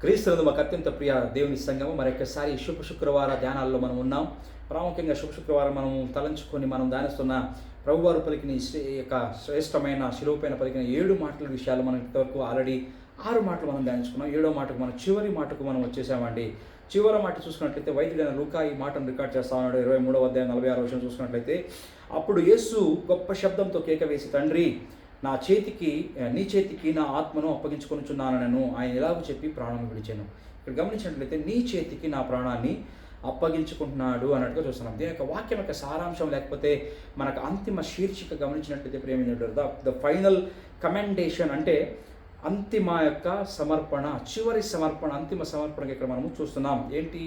క్రీస్తునందు మాకు అత్యంత ప్రియ దేవుని సంఘము మరొకసారి శుక్రవార ధ్యానాల్లో మనం ఉన్నాం. ప్రాముఖ్యంగా శుక్రవారం మనం తలంచుకొని మనం ధ్యానిస్తున్న ప్రభువారు పలికిన యొక్క శ్రేష్టమైన శిలువపైన పలికిన 7 మాటల విషయాలు మనం ఇంతవరకు ఆల్రెడీ 6 మాటలు మనం ధ్యానించుకున్నాం. 7వ మాటకు మనం చివరి మాటకు మనం వచ్చేసామండి. చివరి మాట చూసుకున్నట్లయితే వైద్యుడైన లూకా ఈ మాటను రికార్డ్ చేస్తా ఉన్నాడు. 23వ అధ్యాయం 46వ వచనం చూసుకున్నట్లయితే, అప్పుడు యేసు గొప్ప శబ్దంతో కేక వేసి, తండ్రి, నీ చేతికి నా ఆత్మను అప్పగించుకొనుచున్నానను ఆయన ఎలాగో చెప్పి ప్రాణం విడిచాను. ఇక్కడ గమనించినట్లయితే నీ చేతికి నా ప్రాణాన్ని అప్పగించుకుంటున్నాడు అన్నట్టుగా చూస్తున్నాం. దీని యొక్క వాక్యం యొక్క సారాంశం లేకపోతే మనకు అంతిమ శీర్షిక గమనించినట్లయితే ప్రేమించారు ద ఫైనల్ కమెండేషన్, అంటే అంతిమ యొక్క సమర్పణ, చివరి సమర్పణ, అంతిమ సమర్పణగా ఇక్కడ మనము చూస్తున్నాం. ఏంటి?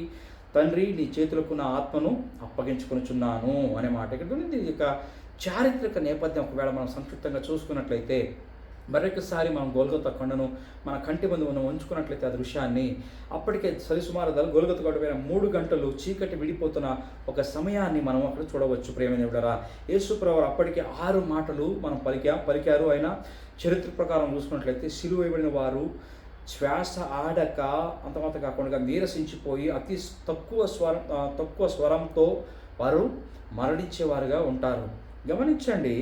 తండ్రి, నీ చేతులకు నా ఆత్మను అప్పగించుకొనుచున్నాను అనే మాట. ఇక్కడ దీని యొక్క చారిత్రక నేపథ్యం ఒకవేళ మనం సంక్షిప్తంగా చూసుకున్నట్లయితే, మరొకసారి మనం గొల్గొతా కొండను మన కంటి ముందు మనం ఉంచుకున్నట్లయితే ఆ దృశ్యాన్ని, అప్పటికే సరిసుమారు గొల్గొతా కొండ పైన 3 గంటలు చీకటి విడిపోతున్న ఒక సమయాన్ని మనం అక్కడ చూడవచ్చు. ప్రేమదేవుడరా, యేసుప్రభువు అప్పటికే 6 మాటలు మనం పలికారు. ఆయన చరిత్ర ప్రకారం చూసుకున్నట్లయితే సిలువ వేయబడిన వారు శ్వాస ఆడక అంతమాత కాకుండా నీరసించిపోయి అతి తక్కువ స్వరంతో వారు మరణించేవారుగా ఉంటారు. గమనించండి.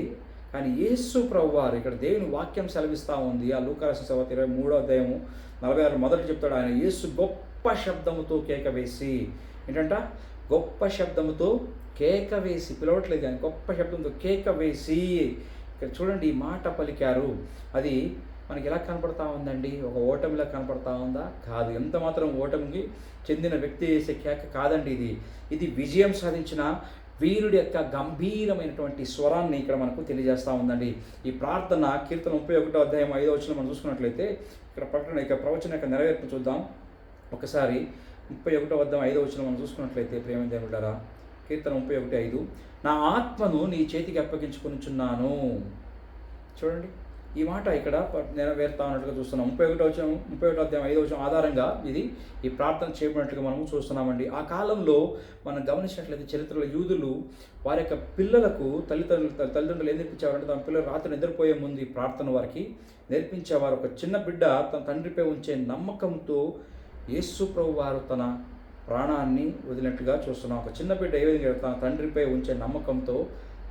కానీ యేసు ప్రభువారు ఇక్కడ దేవుని వాక్యం సెలవిస్తూ ఉంది. ఆ లూకా రాసిన సువార్త 23వ అధ్యాయము 46 మొదటి చెప్తాడు, ఆయన యేసు గొప్ప శబ్దముతో కేక వేసి, ఏంటంట? గొప్ప శబ్దముతో కేక వేసి, పిలవట్లేదు కానీ గొప్ప శబ్దంతో కేక వేసి, ఇక్కడ చూడండి ఈ మాట పలికారు. అది మనకి ఎలా కనపడతా ఉందండి? ఒక ఓటమిలా కనపడతా ఉందా? కాదు. ఎంత మాత్రం ఓటమికి చెందిన వ్యక్తి చేసే కేక కాదండి. ఇది విజయం సాధించిన వీరుడి యొక్క గంభీరమైనటువంటి స్వరాన్ని ఇక్కడ మనకు తెలియజేస్తూ ఉందండి. ఈ ప్రార్థన కీర్తన 31వ అధ్యాయం 5వ వచనం మనం చూసుకున్నట్లయితే, ఇక్కడ ప్రవచన యొక్క నెరవేర్పు చూద్దాం ఒకసారి. 31వ అధ్యాయం 5వ వచనం మనం చూసుకున్నట్లయితే, ప్రేమదేవులారా, కీర్తన 31:5, నా ఆత్మను నీ చేతికి అప్పగించుకొనుచున్నాను. చూడండి ఈ మాట ఇక్కడ నెరవేరుతా ఉన్నట్లుగా చూస్తున్నాం. 31వ అధ్యాయం 5వ వచనం ఆధారంగా ఈ ప్రార్థన చేయబడినట్లుగా మనం చూస్తున్నామండి. ఆ కాలంలో మనం గమనించినట్లయితే చరిత్రలో యూదులు వారి యొక్క పిల్లలకు తల్లిదండ్రులు ఏం నేర్పించేవారంటే, తమ పిల్లలు రాత్రి నిద్రపోయే ముందు ఈ ప్రార్థన వారికి నేర్పించేవారు. ఒక చిన్న బిడ్డ తన తండ్రిపై ఉంచే నమ్మకంతో యేసు ప్రభు వారు తన ప్రాణాన్ని వదిలినట్లుగా చూస్తున్నాం. ఒక చిన్న బిడ్డ ఏ విధంగా తన తండ్రిపై ఉంచే నమ్మకంతో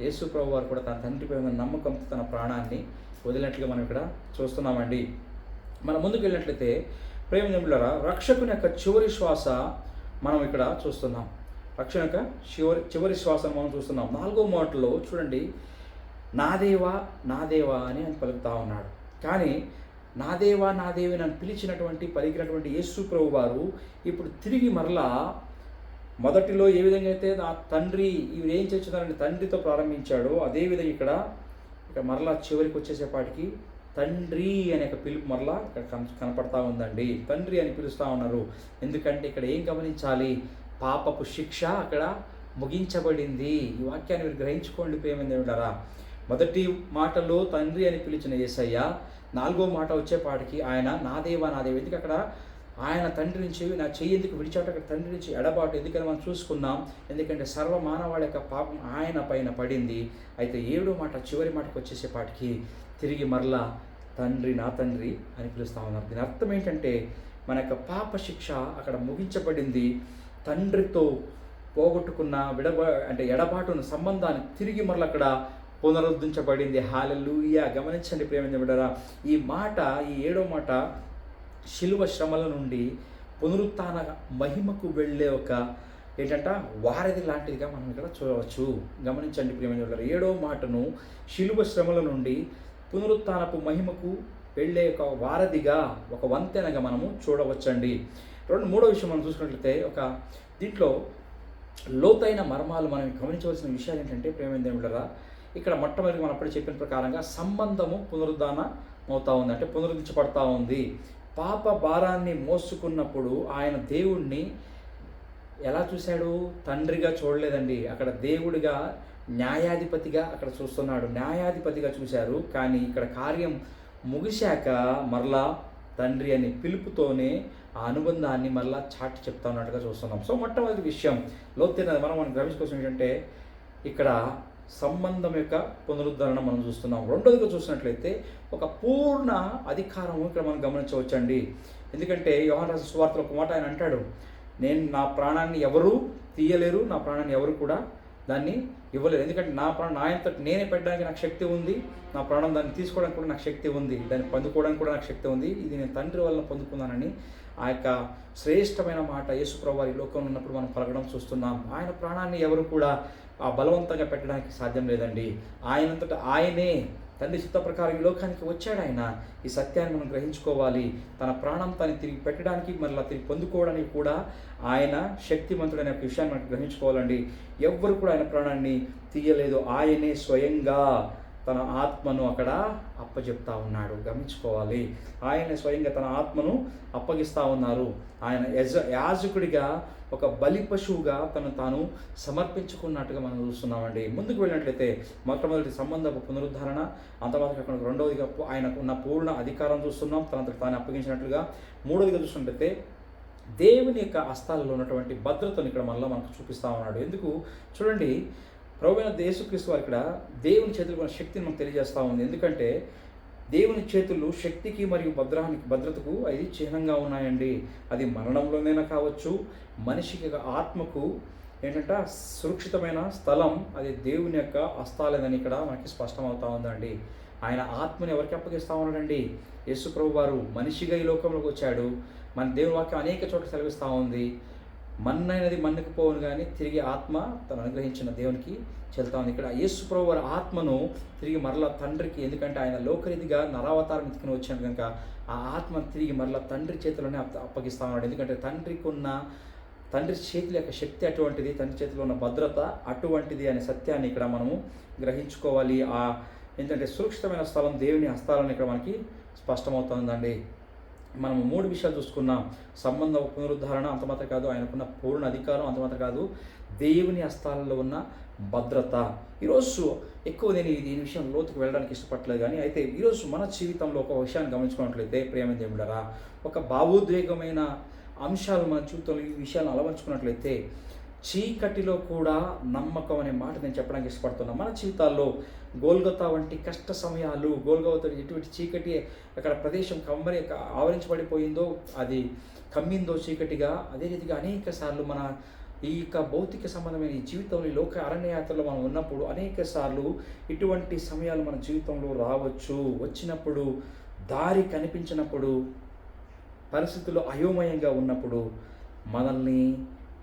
యేసు ప్రభు వారు కూడా తన తండ్రిపై ఉన్న నమ్మకంతో తన ప్రాణాన్ని వదిలినట్లుగా మనం ఇక్కడ చూస్తున్నామండి. మనం ముందుకు వెళ్ళినట్లయితే ప్రేమదేవులారా, రక్షకుని యొక్క చివరి శ్వాస మనం ఇక్కడ చూస్తున్నాం. రక్షణ యొక్క చివరి శ్వాసను మనం చూస్తున్నాం. 4వ మాటలో చూడండి, నా దేవా నా దేవా అని ఆయన పలుకుతా ఉన్నాడు. కానీ నా దేవా నా దేవి నన్ను పలికినటువంటి యేసు ప్రభు వారు ఇప్పుడు తిరిగి మరలా మొదటిలో ఏ విధంగా అయితే నా తండ్రి ఇవి ఏం చేస్తున్నారని తండ్రితో ప్రారంభించాడో, అదేవిధంగా ఇక్కడ మరలా చివరికి వచ్చేసేపాటికి తండ్రి అనే ఒక పిలుపు మరలా ఇక్కడ కనపడతా ఉందండి. తండ్రి అని పిలుస్తూ ఉన్నారు. ఎందుకంటే ఇక్కడ ఏం గమనించాలి? పాపపు శిక్ష అక్కడ ముగించబడింది. ఈ వాక్యాన్ని మీరు గ్రహించుకోండి ప్రేమదేవులారా. మొదటి మాటలో తండ్రి అని పిలిచిన యేసయ్య, 4వ మాట వచ్చేపాటికి ఆయన నా దేవా నా దేవ. ఎందుకు అక్కడ ఆయన తండ్రి నుంచి నా చెయ్యి ఎందుకు విడిచాట? అక్కడ తండ్రి నుంచి ఎడబాటు ఎందుకని మనం చూసుకున్నాం. ఎందుకంటే సర్వ మానవాళి యొక్క పాపం ఆయన పైన పడింది. అయితే 7వ మాట చివరి మాటకు వచ్చేసేపాటికి తిరిగి మరలా తండ్రి నా తండ్రి అని పిలుస్తూ ఉన్నారు. దీని అర్థం ఏంటంటే మన యొక్క పాప శిక్ష అక్కడ ముగించబడింది. తండ్రితో పోగొట్టుకున్న ఎడబాటున్న సంబంధాన్ని తిరిగి మరలా అక్కడ పునరుద్ధరించబడింది. హల్లెలూయా. గమనించండి ప్రేమించబడ్డారా, ఈ 7వ మాట శిలువ శ్రమల నుండి పునరుత్థాన మహిమకు వెళ్ళే ఒక వారధి లాంటిదిగా మనం ఇక్కడ చూడవచ్చు. గమనించండి ప్రియమైన 7వ మాటను శిలువ శ్రమల నుండి పునరుత్థానపు మహిమకు వెళ్ళే ఒక వారధిగా, ఒక వంతెనగా మనము చూడవచ్చండి. 3వ విషయం మనం చూసుకున్నట్లయితే, దీంట్లో లోతైన మర్మాలు మనం గమనించవలసిన విషయాలు ఏంటంటే ప్రియమైన ఇక్కడ మొట్టమొదటి మనం అప్పుడు చెప్పిన ప్రకారంగా సంబంధము పునరుద్ధానం అవుతా ఉంది, అంటే పునరుద్ధరించబడతా ఉంది. పాప భారాన్ని మోసుకున్నప్పుడు ఆయన దేవుణ్ణి ఎలా చూశాడు? తండ్రిగా చూడలేదండి. అక్కడ దేవుడిగా, న్యాయాధిపతిగా అక్కడ చూస్తున్నాడు. న్యాయాధిపతిగా చూశారు. కానీ ఇక్కడ కార్యం ముగిశాక మరలా తండ్రి అని పిలుపుతోనే ఆ అనుబంధాన్ని మరలా చాటి చెప్తా ఉన్నట్టుగా చూస్తున్నాం. సో మొట్టమొదటి విషయం లోతైన మనం గ్రహించుకోవాల్సిన ఏంటంటే, ఇక్కడ సంబంధం యొక్క పునరుద్ధరణ మనం చూస్తున్నాం. రెండోదిగా చూసినట్లయితే ఒక పూర్ణ అధికారం ఇక్కడ మనం గమనించవచ్చండి. ఎందుకంటే యోహాను రాసిన సువార్తలో ఒక మాట ఆయన అంటాడు, నేను నా ప్రాణాన్ని ఎవరు తీయలేరు, నా ప్రాణాన్ని ఎవరు కూడా దాన్ని ఇవ్వలేరు. ఎందుకంటే నా ప్రాణం నా అంతటి నేనే పెట్టడానికి నాకు శక్తి ఉంది, నా ప్రాణం దాన్ని తీసుకోవడానికి కూడా నాకు శక్తి ఉంది, దాన్ని పొందుకోవడానికి కూడా నాకు శక్తి ఉంది, ఇది నేను తండ్రి వల్ల పొందుకున్నానని ఆ యొక్క శ్రేష్టమైన మాట యేసుప్రభువు వారి లోకంలో ఉన్నప్పుడు మనం పలకడం చూస్తున్నాం. ఆయన ప్రాణాన్ని ఎవరు కూడా బలవంతంగా పెట్టడానికి సాధ్యం లేదండి. ఆయనంతటా ఆయనే తండ్రి చిత్త ప్రకారం ఈ లోకానికి వచ్చాడు. ఆయన ఈ సత్యాన్ని మనం గ్రహించుకోవాలి. తన ప్రాణం తను తిరిగి పెట్టడానికి మరలా తిరిగి పొందుకోవడానికి కూడా ఆయన శక్తిమంతుడైన విషయాన్ని మనకు గ్రహించుకోవాలండి. ఎవ్వరు కూడా ఆయన ప్రాణాన్ని తీయలేదు. ఆయనే స్వయంగా తన ఆత్మను అక్కడ అప్పచెప్తా ఉన్నాడు. గమనించుకోవాలి, ఆయన స్వయంగా తన ఆత్మను అప్పగిస్తూ ఉన్నారు. ఆయన యాజకుడిగా ఒక బలి పశువుగా తను తాను సమర్పించుకున్నట్టుగా మనం చూస్తున్నామండి. ముందుకు వెళ్ళినట్లయితే మొట్టమొదటి సంబంధపు పునరుద్ధరణ, అంతమాత్రం రెండవదిగా ఆయనకు ఉన్న పూర్ణ అధికారం చూస్తున్నాం, తనంతకు తాను అప్పగించినట్లుగా. మూడవదిగా చూసినట్లయితే దేవుని యొక్క హస్తాలలో ఉన్నటువంటి భద్రతను ఇక్కడ మనకు చూపిస్తూ ఉన్నాడు. ఎందుకు చూడండి, ప్రభువైన యేసుక్రీస్తు వారు ఇక్కడ దేవుని చేతులు ఉన్న శక్తిని మనకు తెలియజేస్తూ ఉంది. ఎందుకంటే దేవుని చేతులు శక్తికి మరియు భద్రతకు అది చిహ్నంగా ఉన్నాయండి. అది మరణంలోనైనా కావచ్చు, మనిషికి ఆత్మకు ఏంటంటే సురక్షితమైన స్థలం అది దేవుని యొక్క హస్తాలేదని ఇక్కడ మనకి స్పష్టమవుతా ఉందండి. ఆయన ఆత్మని ఎవరికి అప్పగిస్తూ ఉన్నాడండి? యేసు ప్రభు వారు మనిషిగా ఈ లోకంలోకి వచ్చాడు. మన దేవుని వాక్యం అనేక చోట్ల సెలవిస్తూ ఉంది, మన్నైనది మన్నుకు పోవును కానీ తిరిగి ఆత్మ తను అనుగ్రహించిన దేవునికి చెల్తా ఉంది. ఇక్కడ యేసు ప్రభు వారి ఆత్మను తిరిగి మరలా తండ్రికి, ఎందుకంటే ఆయన లోకరీతిగా నరావతారం ఎత్తుకుని వచ్చాను కనుక ఆ ఆత్మ తిరిగి మరలా తండ్రి చేతిలోనే అప్పగిస్తా ఉన్నాడు. ఎందుకంటే తండ్రి చేతుల యొక్క శక్తి అటువంటిది, తండ్రి చేతిలో ఉన్న భద్రత అటువంటిది అనే సత్యాన్ని ఇక్కడ మనము గ్రహించుకోవాలి. ఏంటంటే సురక్షితమైన స్థలం దేవుని హస్తాలను ఇక్కడ మనకి స్పష్టమవుతుందండి. మనము 3 విషయాలు చూసుకున్నాం. సంబంధ పునరుద్ధరణ, అంతమాత్రం కాదు ఆయనకున్న పూర్ణ అధికారం, అంతమాత్రం కాదు దేవుని హస్తాలలో ఉన్న భద్రత. ఈరోజు ఎక్కువ నేను ఈ విషయం లోతుకు వెళ్ళడానికి ఇష్టపడలేదు, కానీ అయితే ఈరోజు మన జీవితంలో ఒక విషయాన్ని గమనించుకున్నట్లయితే ప్రియమైన దేవుడారా, ఒక భావోద్వేగమైన అంశాలు మన జీవితంలో ఈ విషయాలను అలవర్చుకున్నట్లయితే చీకటిలో కూడా నమ్మకం అనే మాట నేను చెప్పడానికి ఇష్టపడుతున్నాను. మన జీవితాల్లో గోల్గొతా వంటి కష్ట సమయాలు, గోల్గొతా ఎటువంటి చీకటి అక్కడ ప్రదేశం ఆవరించబడిపోయిందో, అది కమ్మిందో చీకటిగా, అదే రీతిగా అనేక సార్లు మన ఈ యొక్క భౌతిక సంబంధమైన ఈ జీవితంలో, ఈ లోక అరణ్యయాత్రలో మనం ఉన్నప్పుడు అనేక సార్లు ఇటువంటి సమయాలు మన జీవితంలో రావచ్చు. వచ్చినప్పుడు దారి కనిపించినప్పుడు, పరిస్థితుల్లో అయోమయంగా ఉన్నప్పుడు మనల్ని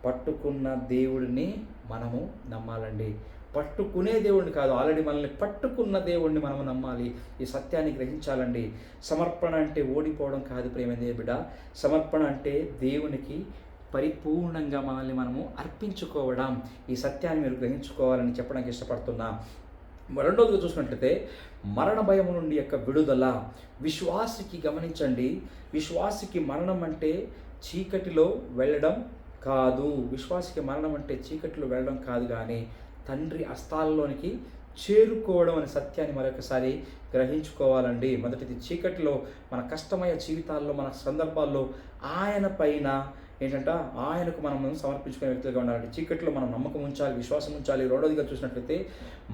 పట్టుకున్న దేవుడిని మనము నమ్మాలండి. పట్టుకునే దేవుడిని కాదు, ఆల్రెడీ మనల్ని పట్టుకున్న దేవుడిని మనము నమ్మాలి. ఈ సత్యాన్ని గ్రహించాలండి. సమర్పణ అంటే ఓడిపోవడం కాదు ప్రియమైన బిడ్డ. సమర్పణ అంటే దేవునికి పరిపూర్ణంగా మనల్ని మనము అర్పించుకోవడం. ఈ సత్యాన్ని మీరు గ్రహించుకోవాలని చెప్పడానికి ఇష్టపడుతున్నా. రెండవదిగా చూసినట్లయితే మరణ భయం నుండి యొక్క విడుదల. విశ్వాసికి గమనించండి, విశ్వాసికి మరణం అంటే చీకటిలో వెళ్ళడం కాదు. విశ్వాసికి మరణం అంటే చీకటిలో వెళ్ళడం కాదు, కానీ తండ్రి హస్తాలలోనికి చేరుకోవడం అనే సత్యాన్ని మరొకసారి గ్రహించుకోవాలండి. మొదటిది, చీకటిలో మన కష్టమయ్యే జీవితాల్లో, మన సందర్భాల్లో ఆయన పైన ఏంటంటే ఆయనకు మనం సమర్పించుకునే వ్యక్తులుగా ఉండాలి. చీకటిలో మనం నమ్మకం ఉంచాలి, విశ్వాసం ఉంచాలి. రెండవదిగా చూసినట్లయితే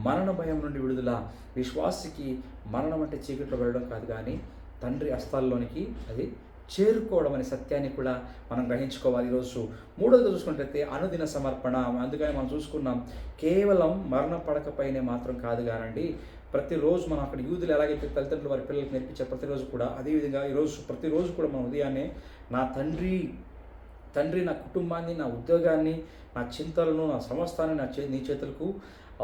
మరణ భయం నుండి విడుదల. విశ్వాసికి మరణం అంటే చీకటిలో వెళ్ళడం కాదు, కానీ తండ్రి హస్తాల్లోనికి అది చేరుకోవడం అనే సత్యాన్ని కూడా మనం గ్రహించుకోవాలి. ఈరోజు మూడవదిగా చూసుకున్నట్లయితే అనుదిన సమర్పణ. అందుకని మనం చూసుకున్నాం, కేవలం మరణ పడకపైనే మాత్రం కాదు కానండి, ప్రతిరోజు మనం అక్కడ యూదులు ఎలాగైతే తల్లిదండ్రులు వారి పిల్లలకు నేర్పించారు, ప్రతిరోజు కూడా అదేవిధంగా ప్రతిరోజు కూడా మన ఉదయాన్నే నా తండ్రి నా కుటుంబాన్ని, నా ఉద్యోగాన్ని, నా చింతలను, నా సమస్తాన్ని నీ చేతులకు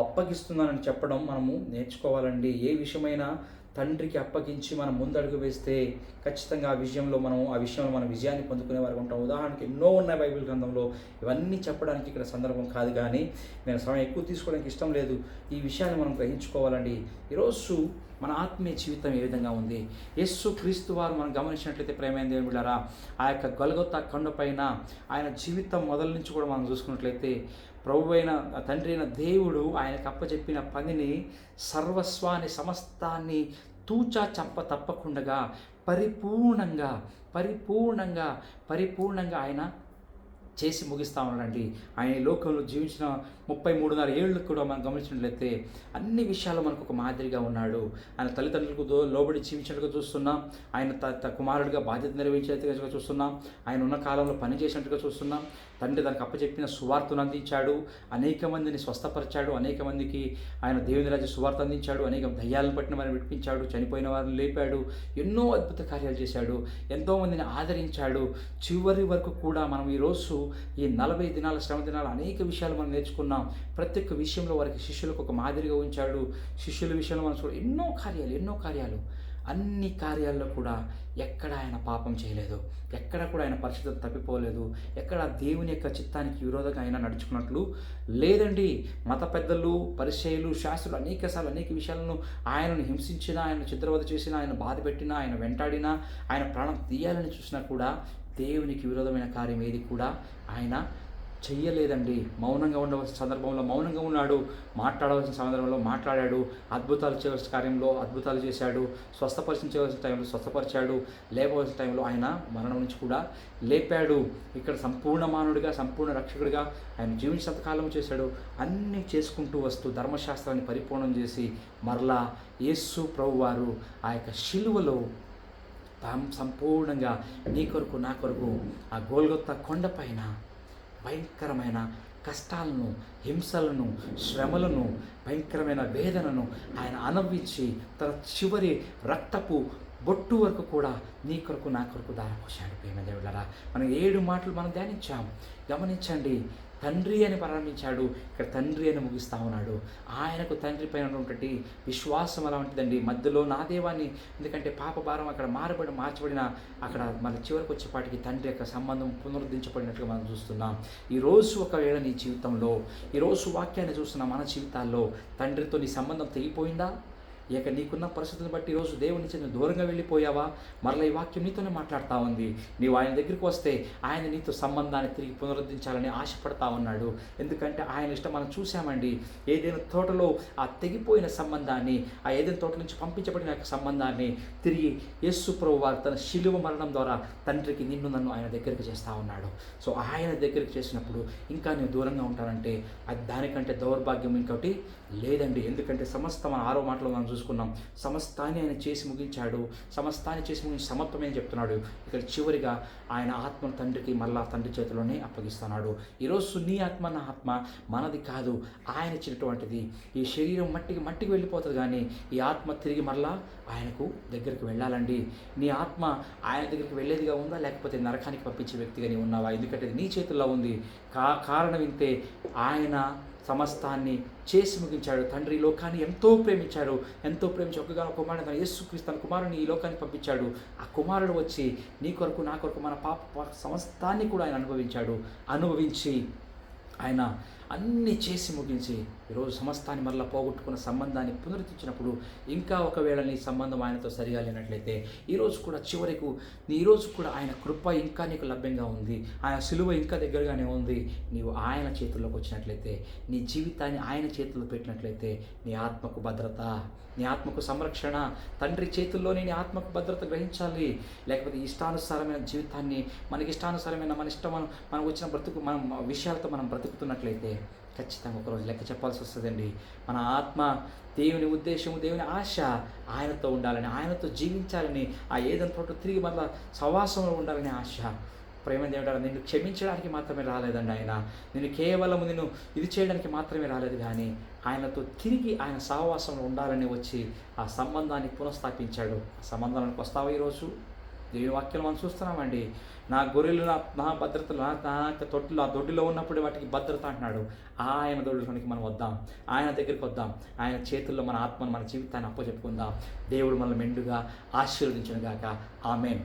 అప్పగిస్తున్నానని చెప్పడం మనము నేర్చుకోవాలండి. ఏ విషయమైనా తండ్రికి అప్పగించి మనం ముందడుగు వేస్తే ఖచ్చితంగా ఆ విషయంలో మనం విజయాన్ని పొందుకునే వారు ఉంటాం. ఉదాహరణకి ఎన్నో ఉన్నాయి బైబిల్ గ్రంథంలో, ఇవన్నీ చెప్పడానికి ఇక్కడ సందర్భం కాదు, కానీ నేను సమయం ఎక్కువ తీసుకోవడానికి ఇష్టం లేదు. ఈ విషయాన్ని మనం గ్రహించుకోవాలండి. ఈరోజు మన ఆత్మీయ జీవితం ఏ విధంగా ఉంది? యేసు క్రీస్తు వారు మనం గమనించినట్లయితే ప్రేమైన దేవుని బిడ్డలారా, ఆ యొక్క గొల్గొతా కొండపైన ఆయన జీవితం మొదలు నుంచి కూడా మనం చూసుకున్నట్లయితే ప్రభువైన తండ్రి అయిన దేవుడు ఆయనకు అప్పచెప్పిన పనిని, సర్వస్వాన్ని, సమస్తాన్ని తూచా తప్పకుండా పరిపూర్ణంగా ఆయన చేసి ముగిస్తూ ఉన్నాడండి. ఆయన ఈ లోకంలో జీవించిన 33.5 ఏళ్ళు కూడా మనం గమనించినట్లయితే అన్ని విషయాల్లో మనకు ఒక మాదిరిగా ఉన్నాడు. ఆయన తల్లిదండ్రులకు లోబడి జీవించినట్టుగా చూస్తున్నాం. ఆయన కుమారుడిగా బాధ్యత నెరవేర్చేట్టుగా చూస్తున్నాం. ఆయన ఉన్న కాలంలో పని చేసినట్టుగా చూస్తున్నాం. తండ్రి దానికి అప్పచెప్పిన సువార్తను అందించాడు. అనేక మందిని స్వస్థపరిచాడు. అనేక మందికి ఆయన దేవుని రాజ్య సువార్త అందించాడు. అనేక దయ్యాలను పట్టిన వారిని విడిపించాడు. చనిపోయిన వారిని లేపాడు. ఎన్నో అద్భుత కార్యాలు చేశాడు. ఎంతోమందిని ఆదరించాడు. చివరి వరకు కూడా మనం ఈరోజు ఈ 40 దినాల శ్రమ దినాలు అనేక విషయాలు మనం నేర్చుకున్నాం. ప్రతి ఒక్క విషయంలో వారికి శిష్యులకు ఒక మాదిరిగా ఉంచాడు. శిష్యుల విషయంలో మనం ఎన్నో కార్యాలు అన్ని కార్యాల్లో కూడా ఎక్కడ ఆయన పాపం చేయలేదు. ఎక్కడ కూడా ఆయన పరిశుద్ధత తప్పిపోలేదు. ఎక్కడ దేవుని యొక్క చిత్తానికి విరోధంగా ఆయన నడుచుకున్నట్లు లేదండి. మత పెద్దలు, పరిచయులు, శాస్త్రులు అనేకసార్లు అనేక విషయాలను ఆయనను హింసించినా, ఆయన చిత్రవద చేసినా, ఆయన బాధ పెట్టినా, ఆయన వెంటాడినా, ఆయన ప్రాణం తీయాలని చూసినా కూడా దేవునికి విరోధమైన కార్యం ఏది కూడా ఆయన చెయ్యలేదండి. మౌనంగా ఉండవలసిన సందర్భంలో మౌనంగా ఉన్నాడు. మాట్లాడవలసిన సందర్భంలో మాట్లాడాడు. అద్భుతాలు చేయవలసిన కార్యంలో అద్భుతాలు చేశాడు. స్వస్థపరిచవలసిన టైంలో స్వస్థపరిచాడు. లేపవలసిన టైంలో ఆయన మరణం నుంచి కూడా లేపాడు. ఇక్కడ సంపూర్ణ మానవుడిగా, సంపూర్ణ రక్షకుడిగా ఆయన జీవించినంత కాలం చేశాడు. అన్నీ చేసుకుంటూ వస్తూ ధర్మశాస్త్రాన్ని పరిపూర్ణం చేసి మరలా యేసు ప్రభువారు ఆ యొక్క శిలువలో సంపూర్ణంగా నీ కొరకు నా కొరకు ఆ గోల్గొత్తా కొండపైన భయంకరమైన కష్టాలను, హింసలను, శ్రమలను, భయంకరమైన వేదనను ఆయన అనుభవించి తన చివరి రక్తపు బొట్టు వరకు కూడా నీ కొరకు నా కొరకు దారపోశాడు. ప్రేమ దేవుళ్ళరా, మనం 7 మాటలు మనం ధ్యానించాం. గమనించండి. తండ్రి అని ప్రారంభించాడు, ఇక్కడ తండ్రి అని ముగిస్తూ ఉన్నాడు. ఆయనకు తండ్రి పైన ఉన్నటువంటి విశ్వాసం అలా ఉంటుందండి. మధ్యలో నా దేవాన్ని, ఎందుకంటే పాప భారం అక్కడ మార్చబడిన అక్కడ మన చివరికి వచ్చేపాటికి తండ్రి యొక్క సంబంధం పునరుద్ధరించబడినట్టుగా మనం చూస్తున్నాం. ఈరోజు ఒకవేళ నీ జీవితంలో, ఈరోజు వాక్యాన్ని చూస్తున్న మన జీవితాల్లో తండ్రితో నీ సంబంధం తెగిపోయిందా? ఇక నీకున్న పరిస్థితులను బట్టి ఈరోజు దేవుని నుంచి నువ్వు దూరంగా వెళ్ళిపోయావా? మరలా ఈ వాక్యం నీతోనే మాట్లాడుతూ ఉంది. నీవు ఆయన దగ్గరికి వస్తే ఆయన నీతో సంబంధాన్ని తిరిగి పునరుద్ధరించాలని ఆశపడతా ఉన్నాడు. ఎందుకంటే ఆయన ఇష్టం మనం చూసామండి. ఏదైనా తోటలో ఆ తెగిపోయిన సంబంధాన్ని, ఆ ఏదైనా తోట నుంచి పంపించబడిన యొక్క సంబంధాన్ని తిరిగి యేసు ప్రభువు వారు తన శిలువ మరణం ద్వారా తండ్రికి నన్ను ఆయన దగ్గరికి చేస్తూ ఉన్నాడు. సో ఆయన దగ్గరికి చేసినప్పుడు ఇంకా నేను దూరంగా ఉంటానంటే అది దానికంటే దౌర్భాగ్యం ఇంకోటి లేదండి. ఎందుకంటే సమస్తం 6వ మాటలో మనం చూసుకున్నాం. సమస్తాన్ని ఆయన చేసి ముగించాడు. సమస్తాన్ని చేసి ముగించి సమత్వమని చెప్తున్నాడు. ఇక్కడ చివరిగా ఆయన ఆత్మను తండ్రికి మళ్ళా తండ్రి చేతిలోనే అప్పగిస్తున్నాడు. ఈరోజు నీ ఆత్మ, నా ఆత్మ మనది కాదు, ఆయన ఇచ్చినటువంటిది. ఈ శరీరం మట్టికి వెళ్ళిపోతుంది, కానీ ఈ ఆత్మ తిరిగి మళ్ళా ఆయనకు దగ్గరికి వెళ్ళాలండి. నీ ఆత్మ ఆయన దగ్గరికి వెళ్ళేదిగా ఉందా, లేకపోతే నరకానికి పంపించే వ్యక్తిగా నీ ఉన్నావా? ఎందుకంటే నీ చేతుల్లో ఉంది. కారణం ఇంతే, ఆయన సమస్తాన్ని చేసి ముగించాడు. తండ్రి లోకాన్ని ఎంతో ప్రేమించి ఒకగా కుమారుడు తన యేసుక్రీస్తు తన కుమారుని ఈ లోకానికి పంపించాడు. ఆ కుమారుడు వచ్చి నీ కొరకు నా కొరకు మన పాప సమస్తాన్ని కూడా ఆయన అనుభవించి ఆయన అన్నీ చేసి ముగించి ఈరోజు సమస్తాన్ని మరలా పోగొట్టుకున్న సంబంధాన్ని పునరుద్ధరించినప్పుడు, ఇంకా ఒకవేళ నీ సంబంధం ఆయనతో సరిగా లేనట్లయితే ఈరోజు కూడా ఈరోజు కూడా ఆయన కృప ఇంకా నీకు లభ్యంగా ఉంది. ఆయన సిలువ ఇంకా దగ్గరగానే ఉంది. నీవు ఆయన చేతుల్లోకి వచ్చినట్లయితే, నీ జీవితాన్ని ఆయన చేతుల్లో పెట్టినట్లయితే నీ ఆత్మకు భద్రత, నీ ఆత్మకు సంరక్షణ, తండ్రి చేతుల్లోనే నీ ఆత్మకు భద్రత గ్రహించాలి. లేకపోతే ఇష్టానుసారమైన జీవితాన్ని, మనకి ఇష్టానుసారమైన మనకు వచ్చిన మన విషయాలతో మనం బ్రతుకుతున్నట్లయితే ఖచ్చితంగా ఒకరోజు లెక్క చెప్పాల్సి వస్తుందండి. మన ఆత్మ, దేవుని ఉద్దేశము, దేవుని ఆశ ఆయనతో ఉండాలని, ఆయనతో జీవించాలని, ఆ ఏదంతో తిరిగి మళ్ళీ సహవాసంలో ఉండాలని ఆశ. ప్రేమ దేవుడా, నిన్ను క్షమించడానికి మాత్రమే రాలేదండి ఆయన. నిన్ను కేవలం ఇది చేయడానికి మాత్రమే రాలేదు, కానీ ఆయనతో తిరిగి ఆయన సహవాసంలో ఉండాలని వచ్చి ఆ సంబంధాన్ని పునఃస్థాపించాడు. ఆ సంబంధానికి వస్తావా ఈరోజు? దేవుని వాక్యం మనం చూస్తున్నామండి. నా గొర్రెలు నా భద్రతలు నా తొట్టిలో, ఆ దొడ్డిలో ఉన్నప్పుడు వాటికి భద్రత అంటున్నాడు. ఆయన దొడ్డిలోనికి మనం వద్దాం, ఆయన దగ్గరికి వద్దాం, ఆయన చేతుల్లో మన ఆత్మను, మన జీవితాన్ని అప్పచెప్పుకుందాం. దేవుడు మనల్ని మెండుగా ఆశీర్వదించును గాక. ఆమేన్.